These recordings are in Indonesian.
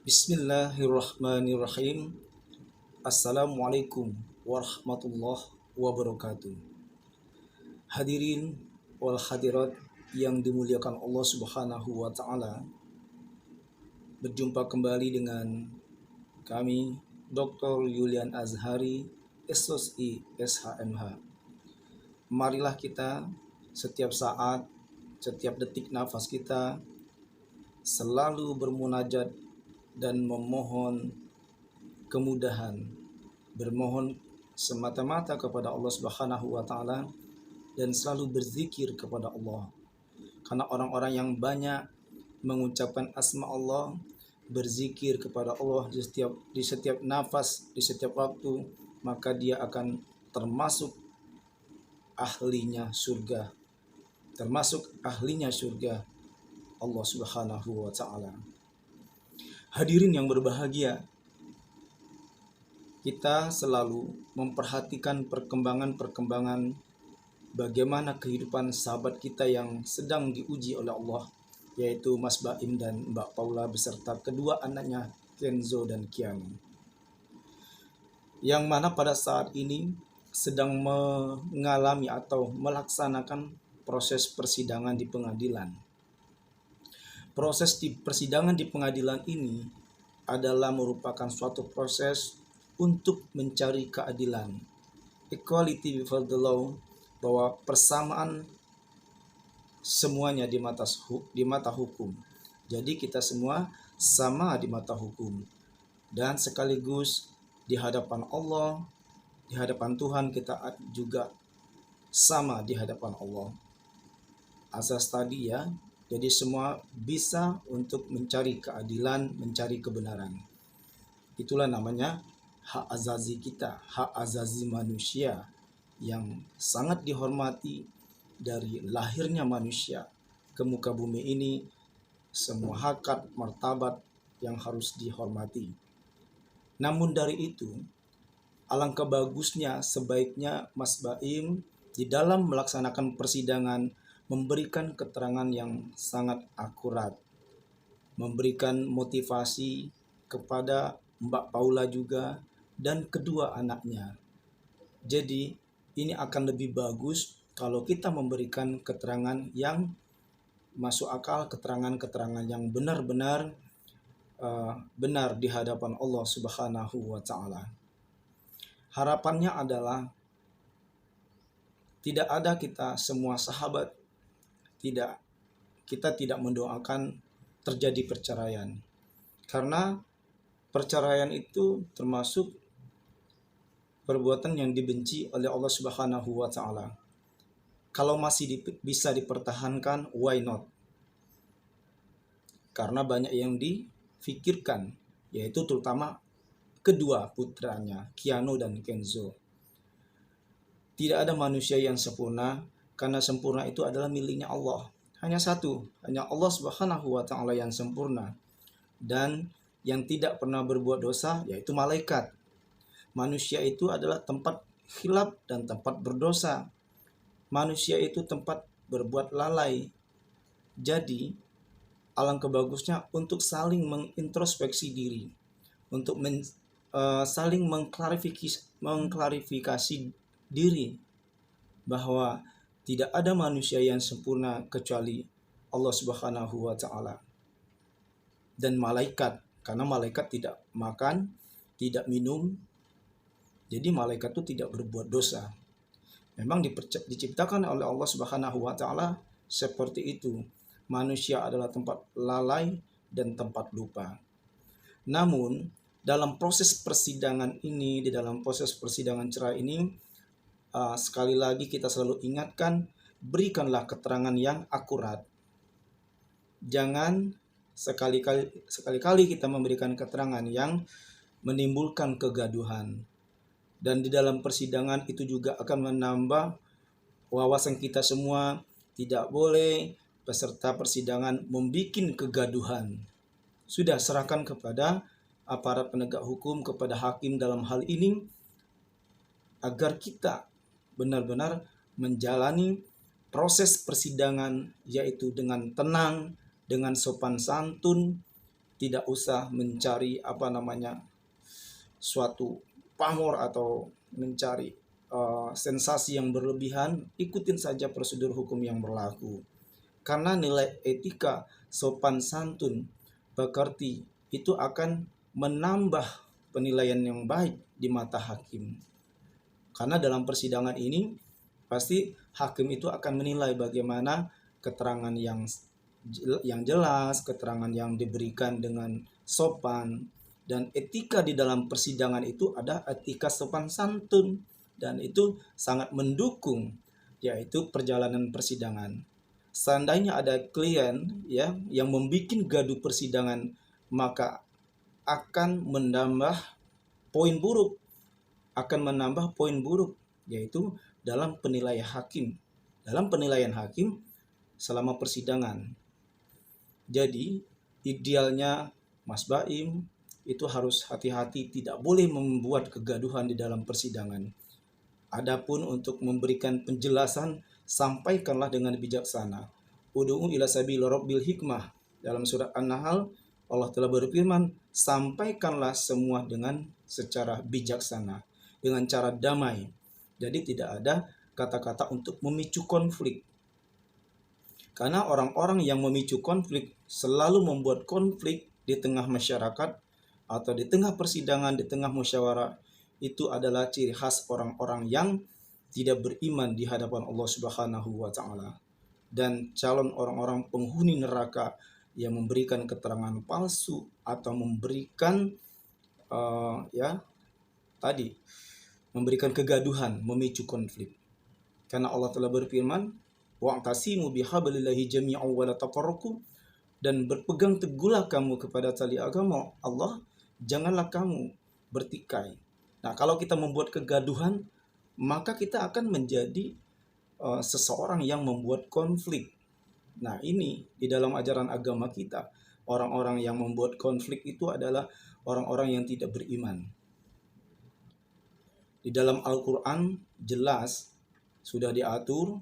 Bismillahirrahmanirrahim. Assalamualaikum warahmatullahi wabarakatuh. Hadirin wal hadirat yang dimuliakan Allah Subhanahu wa taala. Berjumpa kembali dengan kami Dr. Yulian Azhari, SOSI SHMH. Marilah kita setiap saat, setiap detik nafas kita selalu bermunajat dan memohon kemudahan, bermohon semata-mata kepada Allah Subhanahu wa taala dan selalu berzikir kepada Allah. Karena orang-orang yang banyak mengucapkan asma Allah, berzikir kepada Allah di setiap nafas, di setiap waktu, maka dia akan termasuk ahlinya surga. Termasuk ahlinya surga Allah Subhanahu wa taala. Hadirin yang berbahagia, kita selalu memperhatikan perkembangan bagaimana kehidupan sahabat kita yang sedang diuji oleh Allah, yaitu Mas Baim dan Mbak Paula beserta kedua anaknya Kenzo dan Kiano, yang mana pada saat ini sedang mengalami atau melaksanakan proses persidangan di pengadilan. Proses di persidangan di pengadilan ini adalah merupakan suatu proses untuk mencari keadilan, equality before the law, bahwa persamaan semuanya di mata hukum. Jadi kita semua sama di mata hukum, dan sekaligus di hadapan Allah, di hadapan Tuhan kita juga sama di hadapan Allah. Asas tadi ya. Jadi semua bisa untuk mencari keadilan, mencari kebenaran. Itulah namanya hak azazi kita, hak azazi manusia yang sangat dihormati dari lahirnya manusia ke muka bumi ini. Semua hakikat martabat yang harus dihormati. Namun dari itu, alangkah bagusnya sebaiknya Mas Baim di dalam melaksanakan persidangan memberikan keterangan yang sangat akurat, memberikan motivasi kepada Mbak Paula juga dan kedua anaknya. Jadi ini akan lebih bagus kalau kita memberikan keterangan yang masuk akal, keterangan-keterangan yang benar-benar benar di hadapan Allah Subhanahu wa taala. Harapannya adalah tidak ada kita semua sahabat kita tidak mendoakan terjadi perceraian, karena perceraian itu termasuk perbuatan yang dibenci oleh Allah Subhanahu wa taala. Kalau masih bisa dipertahankan, why not? Karena banyak yang difikirkan, yaitu terutama kedua putranya, Kiano dan Kenzo. Tidak ada manusia yang sempurna, karena sempurna itu adalah miliknya Allah. Hanya satu, hanya Allah Subhanahu wa taala yang sempurna. Dan yang tidak pernah berbuat dosa yaitu malaikat. Manusia itu adalah tempat khilaf dan tempat berdosa. Manusia itu tempat berbuat lalai. Jadi alangkah bagusnya untuk saling mengintrospeksi diri, untuk saling mengklarifikasi diri bahwa tidak ada manusia yang sempurna kecuali Allah Subhanahu wa taala dan malaikat, karena malaikat tidak makan, tidak minum. Jadi malaikat itu tidak berbuat dosa. Memang diciptakan oleh Allah Subhanahu wa taala seperti itu. Manusia adalah tempat lalai dan tempat lupa. Namun dalam proses persidangan ini, di dalam proses persidangan cerai ini, sekali lagi kita selalu ingatkan, berikanlah keterangan yang akurat. Jangan sekali-kali kita memberikan keterangan yang menimbulkan kegaduhan. Dan di dalam persidangan itu juga akan menambah wawasan kita semua. Tidak boleh peserta persidangan membuat kegaduhan. Sudah serahkan kepada aparat penegak hukum, kepada hakim dalam hal ini, agar kita benar-benar menjalani proses persidangan yaitu dengan tenang, dengan sopan santun, tidak usah mencari suatu pamor atau mencari sensasi yang berlebihan. Ikutin saja prosedur hukum yang berlaku. Karena nilai etika, sopan santun, pekerti itu akan menambah penilaian yang baik di mata hakim. Karena dalam persidangan ini pasti hakim itu akan menilai bagaimana keterangan yang jelas, keterangan yang diberikan dengan sopan, dan etika di dalam persidangan itu ada etika sopan santun, dan itu sangat mendukung yaitu perjalanan persidangan. Seandainya ada klien ya yang membuat gaduh persidangan, maka akan menambah poin buruk yaitu dalam penilaian hakim selama persidangan. Jadi idealnya Mas Baim itu harus hati-hati, tidak boleh membuat kegaduhan di dalam persidangan. Adapun untuk memberikan penjelasan, sampaikanlah dengan bijaksana. Ud'u ila sabil rabbil hikmah. Dalam surat An-Nahl Allah telah berfirman, sampaikanlah semua dengan secara bijaksana, dengan cara damai. Jadi tidak ada kata-kata untuk memicu konflik. Karena orang-orang yang memicu konflik selalu membuat konflik di tengah masyarakat atau di tengah persidangan, di tengah musyawarah. Itu adalah ciri khas orang-orang yang tidak beriman di hadapan Allah Subhanahu wa taala. Dan calon orang-orang penghuni neraka yang memberikan keterangan palsu atau memberikan memberikan kegaduhan, memicu konflik. Karena Allah telah berfirman, wa'tasimu bihablillahi jami'an wa la tafarraqu, dan berpegang teguhlah kamu kepada tali agama Allah, janganlah kamu bertikai. Nah, kalau kita membuat kegaduhan, maka kita akan menjadi seseorang yang membuat konflik. Nah, ini di dalam ajaran agama kita, orang-orang yang membuat konflik itu adalah orang-orang yang tidak beriman. Di dalam Al-Quran jelas sudah diatur,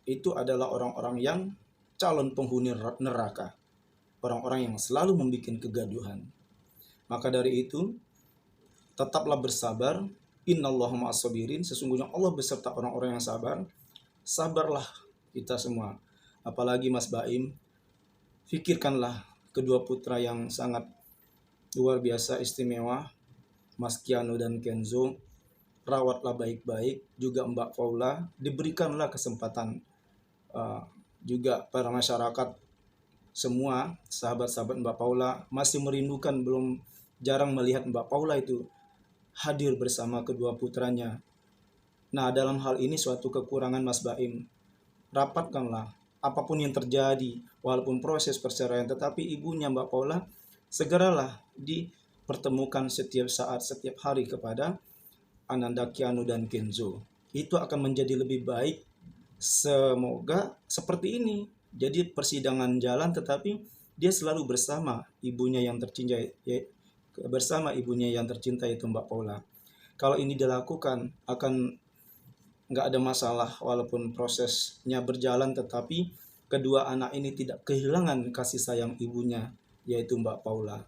itu adalah orang-orang yang calon penghuni neraka, orang-orang yang selalu membuat kegaduhan. Maka dari itu, tetaplah bersabar. Innallaha ma'as sabirin, sesungguhnya Allah beserta orang-orang yang sabar. Sabarlah kita semua. Apalagi Mas Baim, fikirkanlah kedua putra yang sangat luar biasa istimewa, Mas Kiano dan Kenzo. Rawatlah baik-baik, juga Mbak Paula, diberikanlah kesempatan. Juga para masyarakat semua, sahabat-sahabat Mbak Paula masih merindukan, belum jarang melihat Mbak Paula itu hadir bersama kedua putranya. Nah, dalam hal ini suatu kekurangan Mas Baim. Rapatkanlah apapun yang terjadi, walaupun proses perceraian, tetapi ibunya Mbak Paula segeralah dipertemukan setiap saat, setiap hari kepada Ananda Kiano dan Kenzo. Itu akan menjadi lebih baik. Semoga seperti ini. Jadi persidangan jalan, tetapi dia selalu bersama ibunya yang tercinta, yaitu Mbak Paula. Kalau ini dilakukan, akan nggak ada masalah walaupun prosesnya berjalan, tetapi kedua anak ini tidak kehilangan kasih sayang ibunya, yaitu Mbak Paula.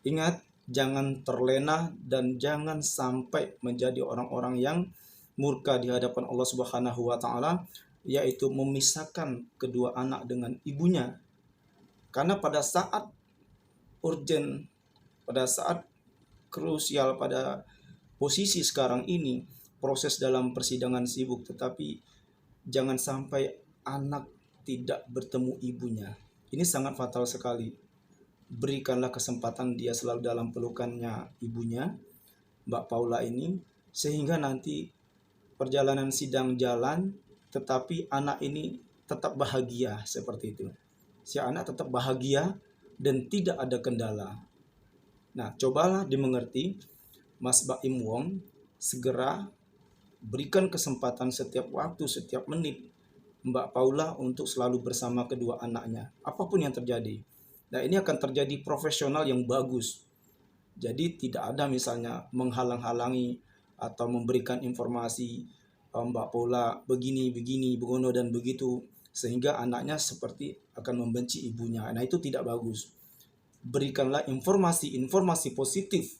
Ingat, jangan terlena dan jangan sampai menjadi orang-orang yang murka di hadapan Allah Subhanahu wa taala, yaitu memisahkan kedua anak dengan ibunya. Karena pada saat urgen, pada saat krusial, pada posisi sekarang ini, proses dalam persidangan sibuk, tetapi jangan sampai anak tidak bertemu ibunya. Ini sangat fatal sekali. Berikanlah kesempatan dia selalu dalam pelukannya ibunya, Mbak Paula ini, sehingga nanti perjalanan sidang jalan, tetapi anak ini tetap bahagia seperti itu. Si anak tetap bahagia dan tidak ada kendala. Nah, cobalah dimengerti, Mas Baim Wong, segera berikan kesempatan setiap waktu, setiap menit Mbak Paula untuk selalu bersama kedua anaknya, apapun yang terjadi. Nah, ini akan terjadi profesional yang bagus. Jadi tidak ada misalnya menghalang-halangi atau memberikan informasi Mbak Paula begini, begono dan begitu, sehingga anaknya seperti akan membenci ibunya. Nah, itu tidak bagus. berikanlah informasi-informasi positif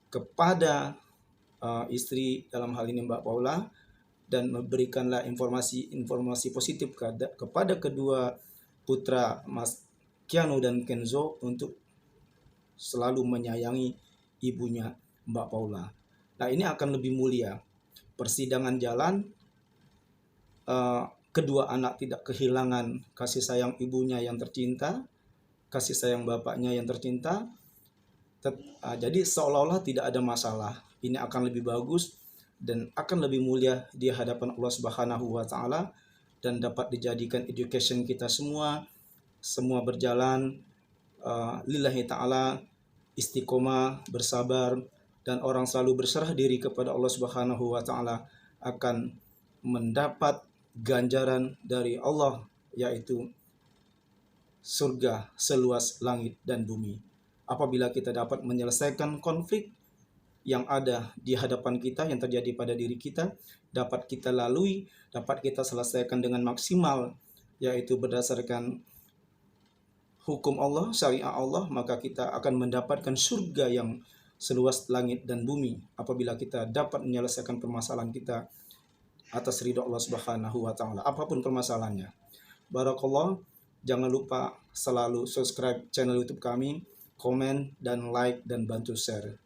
kepada istri dalam hal ini Mbak Paula, dan memberikanlah informasi-informasi positif kepada kedua putra Mas Kiano dan Kenzo untuk selalu menyayangi ibunya Mbak Paula. Nah, ini akan lebih mulia. Persidangan jalan, kedua anak tidak kehilangan kasih sayang ibunya yang tercinta, kasih sayang bapaknya yang tercinta. Jadi seolah-olah tidak ada masalah. Ini akan lebih bagus dan akan lebih mulia di hadapan Allah Subhanahu wa taala, dan dapat dijadikan education kita semua berjalan lillahi taala, istiqomah, bersabar, dan orang selalu berserah diri kepada Allah Subhanahu wa taala akan mendapat ganjaran dari Allah, yaitu surga seluas langit dan bumi. Apabila kita dapat menyelesaikan konflik yang ada di hadapan kita, yang terjadi pada diri kita, dapat kita lalui, dapat kita selesaikan dengan maksimal, yaitu berdasarkan hukum Allah, syariat Allah, maka kita akan mendapatkan surga yang seluas langit dan bumi apabila kita dapat menyelesaikan permasalahan kita atas ridho Allah Subhanahu wa taala, apapun permasalahannya. Barakallah, jangan lupa selalu subscribe channel YouTube kami, komen dan like dan bantu share.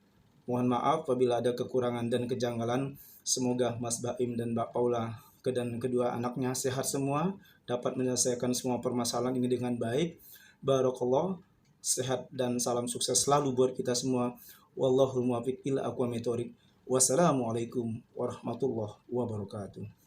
Mohon maaf apabila ada kekurangan dan kejanggalan. Semoga Mas Baim dan Mbak Paula dan kedua anaknya sehat semua, dapat menyelesaikan semua permasalahan ini dengan baik. Barakallah, sehat dan salam sukses selalu buat kita semua. Wallahul muwaffiq ila aqwamit thoriq. Wassalamualaikum warahmatullahi wabarakatuh.